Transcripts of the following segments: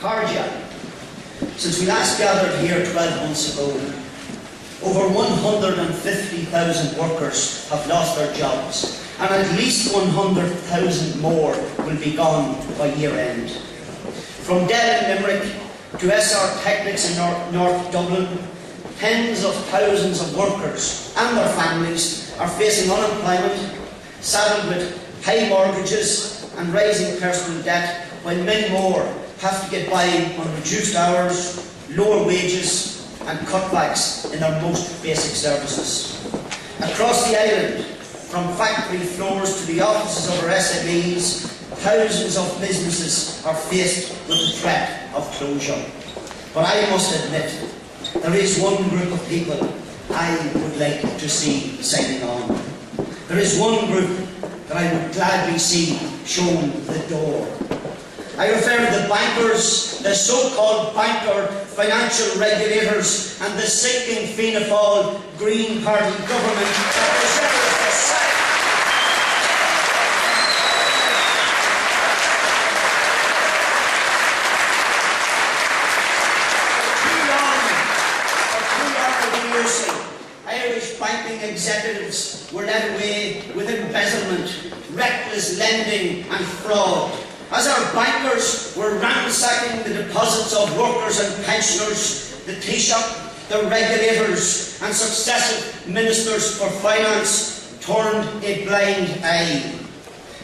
Cardia. Since we last gathered here 12 months ago, over 150,000 workers have lost their jobs, and at least 100,000 more will be gone by year end. From Dell in Limerick to SR Technics in North Dublin, tens of thousands of workers and their families are facing unemployment, saddled with high mortgages and rising personal debt, while many more have to get by on reduced hours, lower wages and cutbacks in their most basic services. Across the island, from factory floors to the offices of our SMEs, thousands of businesses are faced with the threat of closure. But I must admit, there is one group of people I would like to see signing on. There is one group that I would gladly see shown the door. I refer to the bankers, the so-called banker financial regulators, and the sinking Fianna Fáil Green Party government that deserves the sack. For too long, Irish banking executives were led away with embezzlement, reckless lending and fraud. As our bankers were ransacking the deposits of workers and pensioners, the Taoiseach, the regulators and successive ministers for finance turned a blind eye.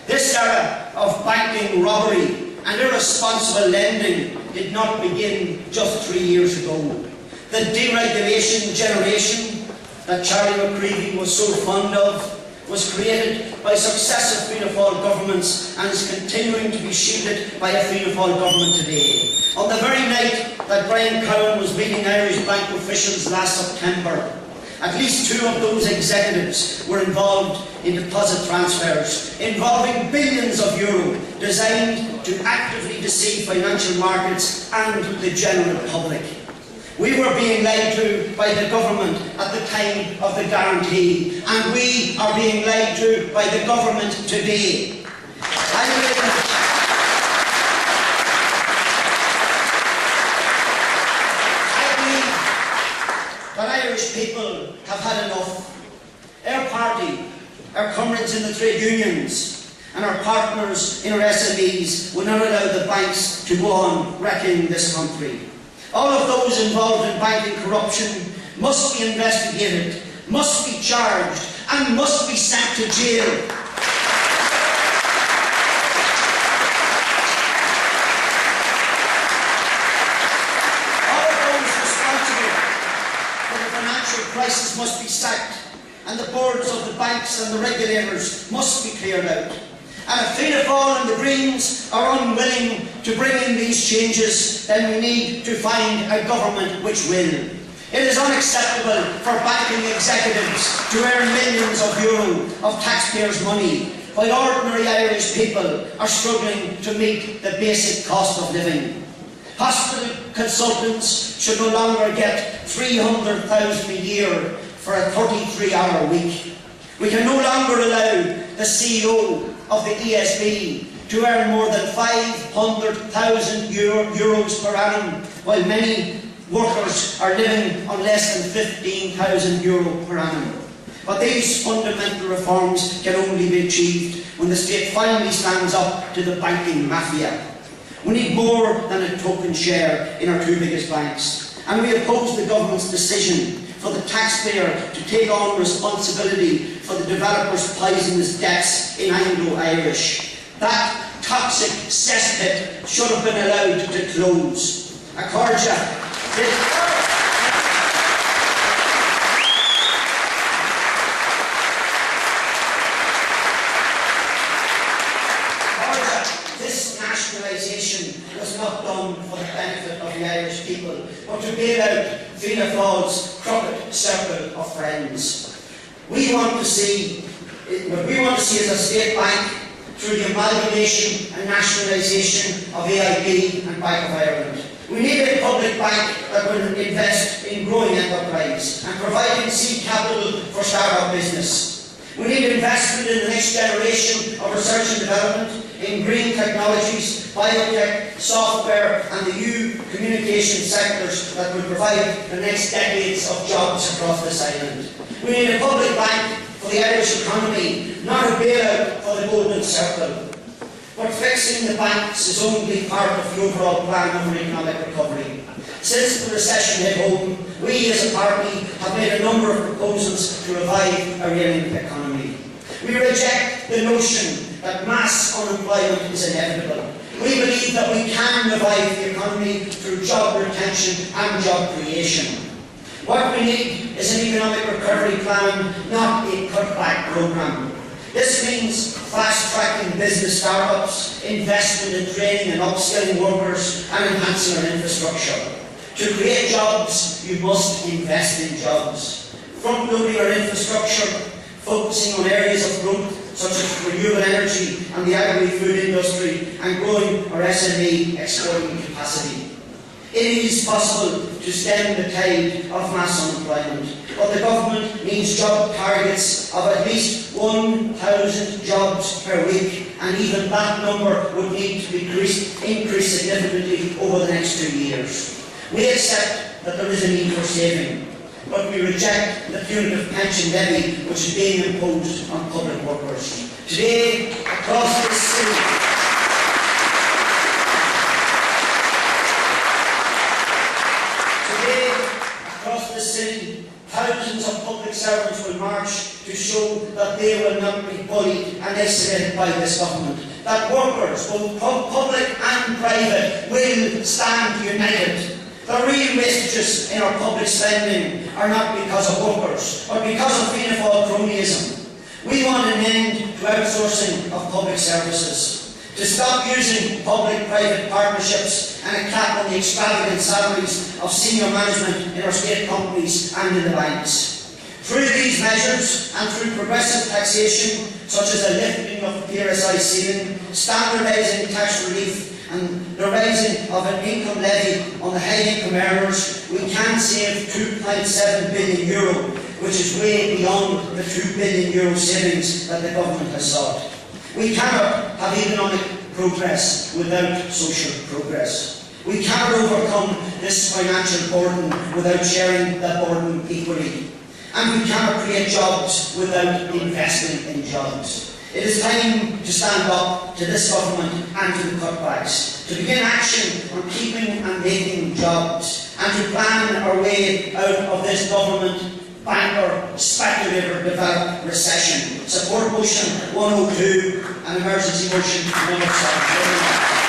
This era of banking robbery and irresponsible lending did not begin just 3 years ago. The deregulation generation that Charlie McCreevy was so fond of was created by successive Fianna Fáil governments and is continuing to be shielded by a Fianna Fáil government today. On the very night that Brian Cowan was meeting Irish bank officials last September, at least 2 of those executives were involved in deposit transfers involving billions of euro designed to actively deceive financial markets and the general public. We were being lied to by the government at the time of the guarantee, and we are being lied to by the government today. I believe that Irish people have had enough. Our party, our comrades in the trade unions, and our partners in our SMEs will not allow the banks to go on wrecking this country. All of those involved in banking corruption must be investigated, must be charged, and must be sent to jail. All of those responsible for the financial crisis must be sacked, and the boards of the banks and the regulators must be cleared out. And if Fianna Fáil and the Greens are unwilling to bring in these changes, then we need to find a government which will. It is unacceptable for banking executives to earn millions of euro of taxpayers' money, while ordinary Irish people are struggling to meet the basic cost of living. Hospital consultants should no longer get $300,000 a year for a 33-hour week. We can no longer allow the CEO of the ESB to earn more than €500,000 euros per annum, while many workers are living on less than €15,000 per annum. But these fundamental reforms can only be achieved when the state finally stands up to the banking mafia. We need more than a token share in our 2 biggest banks, and we oppose the government's decision for the taxpayer to take on responsibility for the developers' poisonous debts in Anglo-Irish. That toxic cesspit should have been allowed to close. This nationalisation was not done for the benefit of the Irish people, but to bail out Fianna Fáil's crooked circle of friends. We want to see as a state bank through the amalgamation and nationalisation of AIB and Bank of Ireland. We need a public bank that will invest in growing enterprise and providing seed capital for start-up business. We need investment in the next generation of research and development, in green technologies, biotech, software and the new communication sectors that will provide the next decades of jobs across this island. We need a public bank for the Irish economy, not a bailout for the golden circle. But fixing the banks is only part of the overall plan for economic recovery. Since the recession hit home, we as a party have made a number of proposals to revive our reeling economy. We reject the notion that mass unemployment is inevitable. We believe that we can revive the economy through job retention and job creation. What we need is an economic recovery plan, not a cutback programme. This means fast-tracking business startups, investment in training and upskilling workers, and enhancing our infrastructure. To create jobs, you must invest in jobs. Front-loading our infrastructure, focusing on areas of growth such as renewable energy and the agri-food industry, and growing our SME exporting capacity. It is possible to stem the tide of mass unemployment, but the government needs job targets of at least 1,000 jobs per week, and even that number would need to be increased significantly over the next 2 years. We accept that there is a need for saving, but we reject the punitive pension levy which is being imposed on public workers. Today, across this city, thousands of public servants will march to show that they will not be bullied and isolated by this government. That workers, both public and private, will stand united. The real wastages in our public spending are not because of workers, but because of Fianna Fáil cronyism. We want an end to outsourcing of public services, to stop using public-private partnerships and a cap on the extravagant salaries of senior management in our state companies and in the banks. Through these measures and through progressive taxation, such as the lifting of the PRSI ceiling, standardising tax relief and the raising of an income levy on the high-income earners, we can save €2.7 billion, which is way beyond the €2 billion savings that the government has sought. We cannot have economic progress without social progress. We cannot overcome this financial burden without sharing that burden equally. And we cannot create jobs without investing in jobs. It is time to stand up to this government and to the cutbacks, to begin action on keeping and making jobs, and to plan our way out of this government banker, speculator developed recession. Support motion 102 and emergency motion number 7.